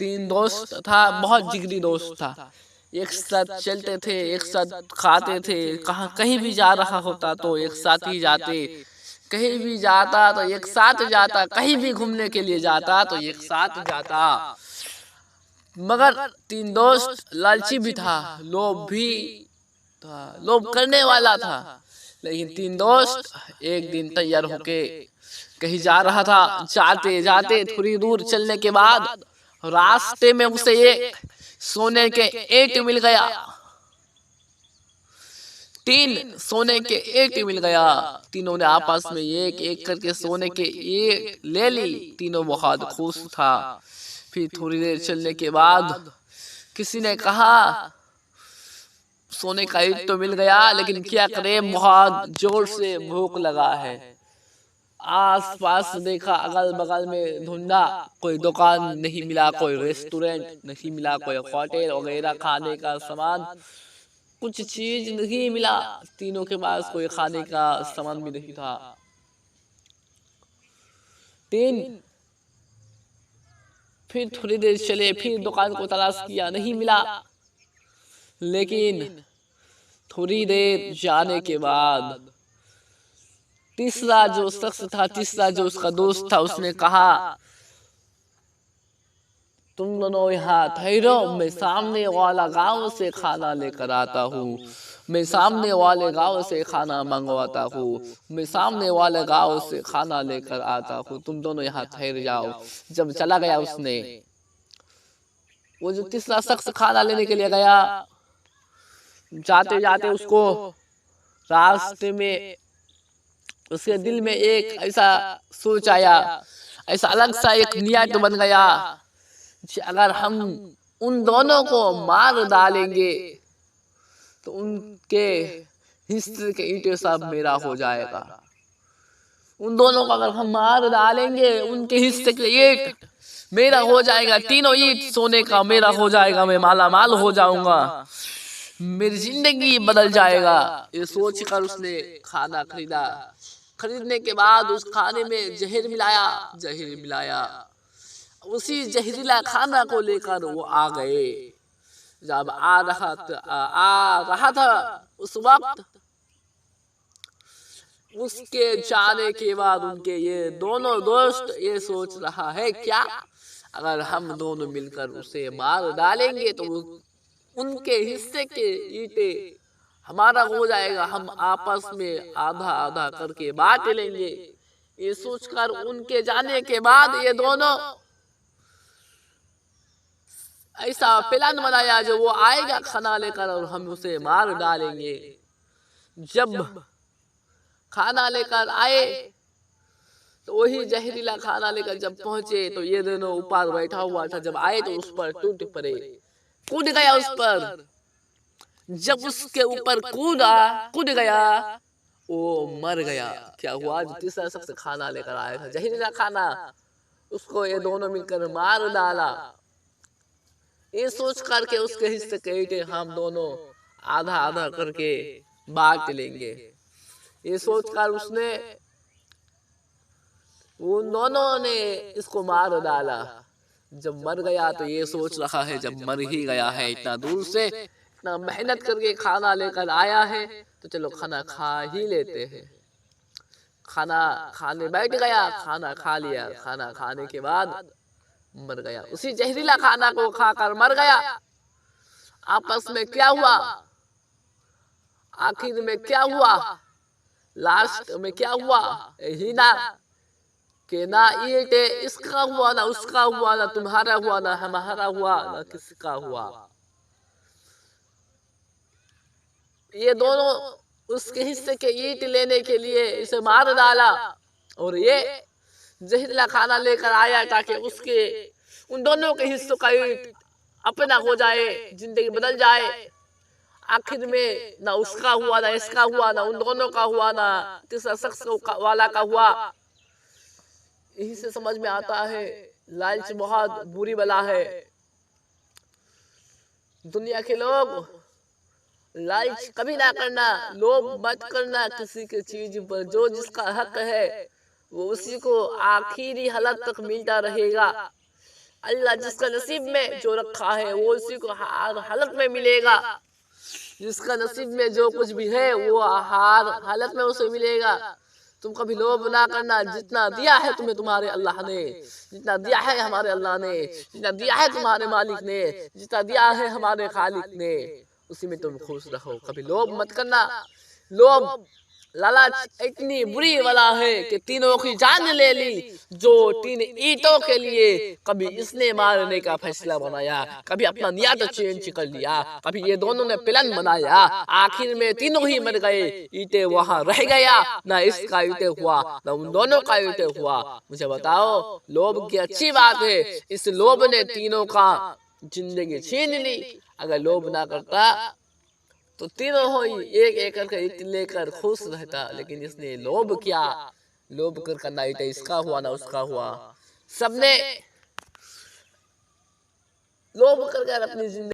तीन दोस्त था, बहुत जिगरी दोस्त था। एक साथ चलते थे, एक साथ खाते थे, कहाँ कहीं भी जा रहा होता तो एक साथ ही जाते, कहीं भी जाता तो एक साथ जाता, कहीं भी घूमने के लिए जाता तो एक साथ जाता। मगर तीन दोस्त लालची भी था, लोभ भी था, लोभ करने वाला था। लेकिन तीन दोस्त एक दिन तैयार होके कहीं जा रहा था। जाते जाते थोड़ी दूर चलने के बाद रास्ते में उसे एक सोने के ईंट मिल गया। तीन सोने के ईंट मिल गया। तीनों ने आपस में एक एक करके सोने के ईंट ले ली। तीनों बहुत खुश था। फिर थोड़ी देर चलने के बाद किसी ने कहा सोने का ईंट तो मिल गया, लेकिन क्या करें, बहुत जोर से भूख लगा है। आस पास देखा, अगल बगल में ढूंढा, कोई दुकान नहीं मिला, कोई रेस्टोरेंट नहीं मिला, कोई होटल वगैरह खाने का सामान कुछ चीज नहीं मिला। तीनों के पास कोई खाने का सामान भी नहीं था। तीन फिर थोड़ी देर चले, फिर दुकान को तलाश किया, नहीं मिला। लेकिन थोड़ी देर जाने के बाद तीसरा जो शख्स था, तीसरा जो उसका दोस्त था, उसने कहा तुम दोनों यहाँ ठहरो, मैं सामने वाला गांव से खाना लेकर आता हूँ, मैं सामने वाले गांव से खाना मंगवाता हूँ, मैं सामने वाले गांव से खाना लेकर आता हूँ, तुम दोनों यहाँ ठहर जाओ। जब चला गया उसने, वो जो तीसरा शख्स खाना लेने के लिए गया, जाते जाते उसको रास्ते में उसके दिल में एक ऐसा सोच आया, ऐसा अलग सा एक नियत बन गया, अगर हम उन दोनों को मार डालेंगे तो उनके हिस्से के ईंटें सब मेरा हो जाएगा। उन दोनों को अगर हम मार डालेंगे, उनके हिस्से के ईंट मेरा हो जाएगा, तीनों ईंट सोने का मेरा हो जाएगा, मैं माला माल हो जाऊंगा, मेरी जिंदगी बदल जाएगा। ये सोचकर उसने खाना खरीदा। खरीदने के बाद उस खाने में जहर मिलाया, जहर मिलाया। उसी जहरीला खाना को लेकर वो आ गए। जब आ रहा था उस वक्त, उसके जाने के बाद उनके ये दोनों दोस्त ये सोच रहा है, क्या अगर हम दोनों मिलकर उसे मार डालेंगे तो उनके हिस्से के ईंटे हमारा हो जाएगा, हम आपस में आधा आधा करके बांट लेंगे। ये सोचकर उनके जाने के बाद ये दोनों ऐसा प्लान बनाया, जो वो आएगा खाना लेकर और हम उसे मार डालेंगे। जब खाना लेकर आए तो वही जहरीला खाना लेकर जब पहुंचे तो ये दोनों ऊपर बैठा हुआ था। जब आए तो उस पर टूट पड़े, कूद गया उस पर। जब उसके ऊपर कूद गया, वो मर गया। क्या हुआ, जो तीसरा शख्स खाना लेकर आया था, जहरीला खाना, उसको ये दोनों मिलकर मार डाला। ये सोच करके उसके हिस्से के ईंटे हम दोनों आधा आधा करके बांट लेंगे। ये सोचकर उसने, उन दोनों ने इसको मार डाला। जब मर गया तो ये सोच रहा है, जब मर ही गया है, इतना दूर से इतना मेहनत करके खाना लेकर आया है, तो चलो खाना खा ही लेते हैं। खाना खाने बैठ गया, खाना खा लिया। खाना खाने के बाद मर गया, उसी जहरीला खाना को खाकर मर गया। आपस में क्या हुआ, आखिर में क्या हुआ, लास्ट में क्या हुआ, यही ना कि ना ये इसका हुआ, ना उसका हुआ, ना तुम्हारा हुआ, ना हमारा हुआ, ना किसका हुआ। ये दोनों उसके हिस्से के ईंट लेने के लिए इसे मार डाला, और ये जहरीला खाना लेकर आया ताकि उसके उन दोनों के हिस्सों का ईंट अपना हो जाए, जिंदगी बदल जाए। आखिर में ना उसका हुआ, ना इसका हुआ, ना उन दोनों का हुआ, ना तीसरा शख्स वाला का हुआ। यही से समझ में आता है लालच बहुत बुरी बला है। दुनिया के लोग लालच कभी ना करना, लोभ मत करना किसी की चीज पर। जो जिसका हक है वो उसी को आखिरी हालत तक मिलता रहेगा। अल्लाह जिसका नसीब में जो रखा है वो उसी को हर हालत में मिलेगा। जिसका नसीब में जो कुछ भी है वो हर हालत में उसे मिलेगा। तुम कभी लोभ ना करना। जितना दिया है तुम्हें तुम्हारे अल्लाह ने, जितना दिया है हमारे अल्लाह ने, जितना दिया है तुम्हारे मालिक ने, जितना दिया है हमारे खालिक ने, उसी में तुम खुश रहो। कभी लोभ मत करना। लोभ लालच इतनी बुरी वाला है कि तीनों की जान ले ली। जो 3 ईंटों के लिए कभी इसने मारने का फैसला बनाया, कभी अपना नियत चेंज कर लिया, कभी ये दोनों ने प्लान बनाया, आखिर में तीनों ही मर गए। ईंटें वहां रह गया, ना इसका ईंटे हुआ ना उन दोनों का ईंटे हुआ। मुझे बताओ, लोभ की अच्छी बात है। इस लोभ ने तीनों का जिंदगी छीन ली। अगर लोभ ना करता तो तीनों हो एक एक करके लेकर खुश रहता, लेकिन इसने लोभ किया। लोभ कर ना इसका हुआ ना उसका हुआ। सबने लोभ कर अपनी जिंदगी